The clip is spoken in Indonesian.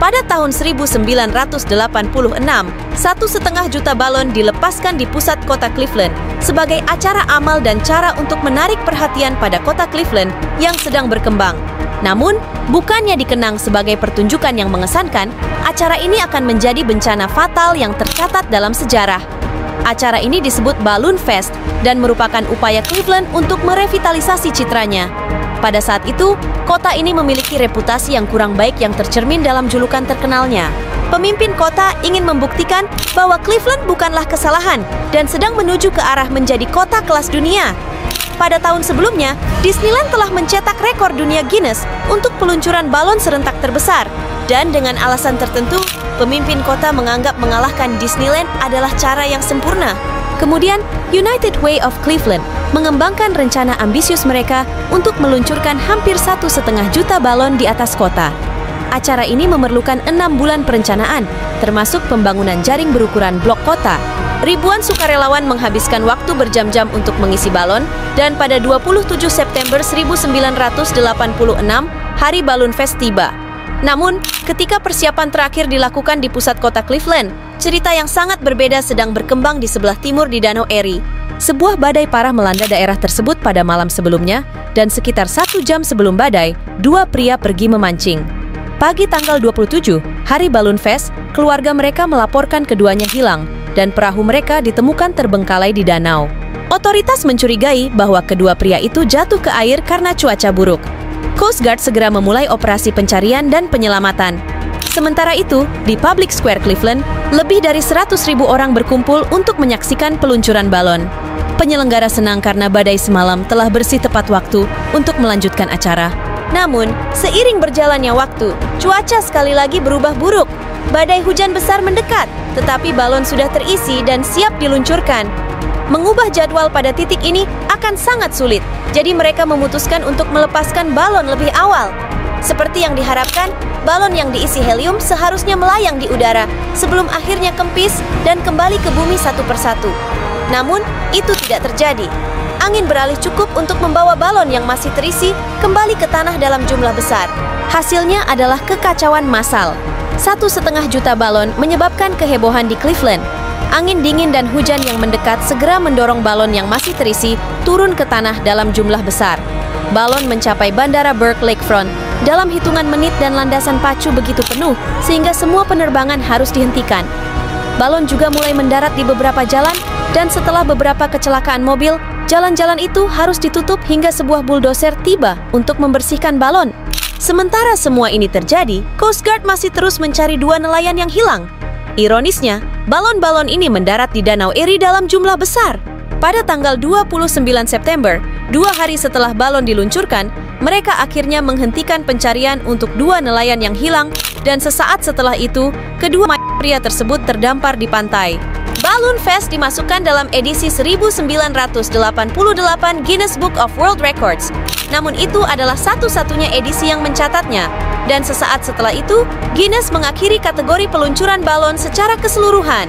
Pada tahun 1986, 1,5 juta balon dilepaskan di pusat kota Cleveland sebagai acara amal dan cara untuk menarik perhatian pada kota Cleveland yang sedang berkembang. Namun, bukannya dikenang sebagai pertunjukan yang mengesankan, acara ini akan menjadi bencana fatal yang tercatat dalam sejarah. Acara ini disebut Balloon Fest dan merupakan upaya Cleveland untuk merevitalisasi citranya. Pada saat itu, kota ini memiliki reputasi yang kurang baik yang tercermin dalam julukan terkenalnya. Pemimpin kota ingin membuktikan bahwa Cleveland bukanlah kesalahan dan sedang menuju ke arah menjadi kota kelas dunia. Pada tahun sebelumnya, Disneyland telah mencetak rekor dunia Guinness untuk peluncuran balon serentak terbesar. Dan dengan alasan tertentu, pemimpin kota menganggap mengalahkan Disneyland adalah cara yang sempurna. Kemudian, United Way of Cleveland mengembangkan rencana ambisius mereka untuk meluncurkan hampir 1,5 juta balon di atas kota. Acara ini memerlukan 6 bulan perencanaan, termasuk pembangunan jaring berukuran blok kota. Ribuan sukarelawan menghabiskan waktu berjam-jam untuk mengisi balon, dan pada 27 September 1986, hari Balloon Fest tiba. Namun, ketika persiapan terakhir dilakukan di pusat kota Cleveland, cerita yang sangat berbeda sedang berkembang di sebelah timur di Danau Erie. Sebuah badai parah melanda daerah tersebut pada malam sebelumnya, dan sekitar 1 jam sebelum badai, 2 pria pergi memancing. Pagi tanggal 27, hari Balloon Fest, keluarga mereka melaporkan keduanya hilang, dan perahu mereka ditemukan terbengkalai di danau. Otoritas mencurigai bahwa kedua pria itu jatuh ke air karena cuaca buruk. Coast Guard segera memulai operasi pencarian dan penyelamatan. Sementara itu, di Public Square Cleveland, lebih dari 100.000 orang berkumpul untuk menyaksikan peluncuran balon. Penyelenggara senang karena badai semalam telah bersih tepat waktu untuk melanjutkan acara. Namun, seiring berjalannya waktu, cuaca sekali lagi berubah buruk. Badai hujan besar mendekat, tetapi balon sudah terisi dan siap diluncurkan. Mengubah jadwal pada titik ini akan sangat sulit, jadi mereka memutuskan untuk melepaskan balon lebih awal. Seperti yang diharapkan, balon yang diisi helium seharusnya melayang di udara sebelum akhirnya kempis dan kembali ke bumi satu persatu. Namun, itu tidak terjadi. Angin beralih cukup untuk membawa balon yang masih terisi kembali ke tanah dalam jumlah besar. Hasilnya adalah kekacauan massal. 1,5 juta balon menyebabkan kehebohan di Cleveland. Angin dingin dan hujan yang mendekat segera mendorong balon yang masih terisi turun ke tanah dalam jumlah besar. Balon mencapai Bandara Burke Lakefront dalam hitungan menit dan landasan pacu begitu penuh sehingga semua penerbangan harus dihentikan. Balon juga mulai mendarat di beberapa jalan, dan setelah beberapa kecelakaan mobil, jalan-jalan itu harus ditutup hingga sebuah bulldozer tiba untuk membersihkan balon. Sementara semua ini terjadi, Coast Guard masih terus mencari 2 nelayan yang hilang. Ironisnya, balon-balon ini mendarat di Danau Erie dalam jumlah besar. Pada tanggal 29 September, 2 hari setelah balon diluncurkan, mereka akhirnya menghentikan pencarian untuk 2 nelayan yang hilang, dan sesaat setelah itu, kedua pria tersebut terdampar di pantai. Balloon Fest dimasukkan dalam edisi 1988 Guinness Book of World Records. Namun itu adalah satu-satunya edisi yang mencatatnya. Dan sesaat setelah itu, Guinness mengakhiri kategori peluncuran balon secara keseluruhan.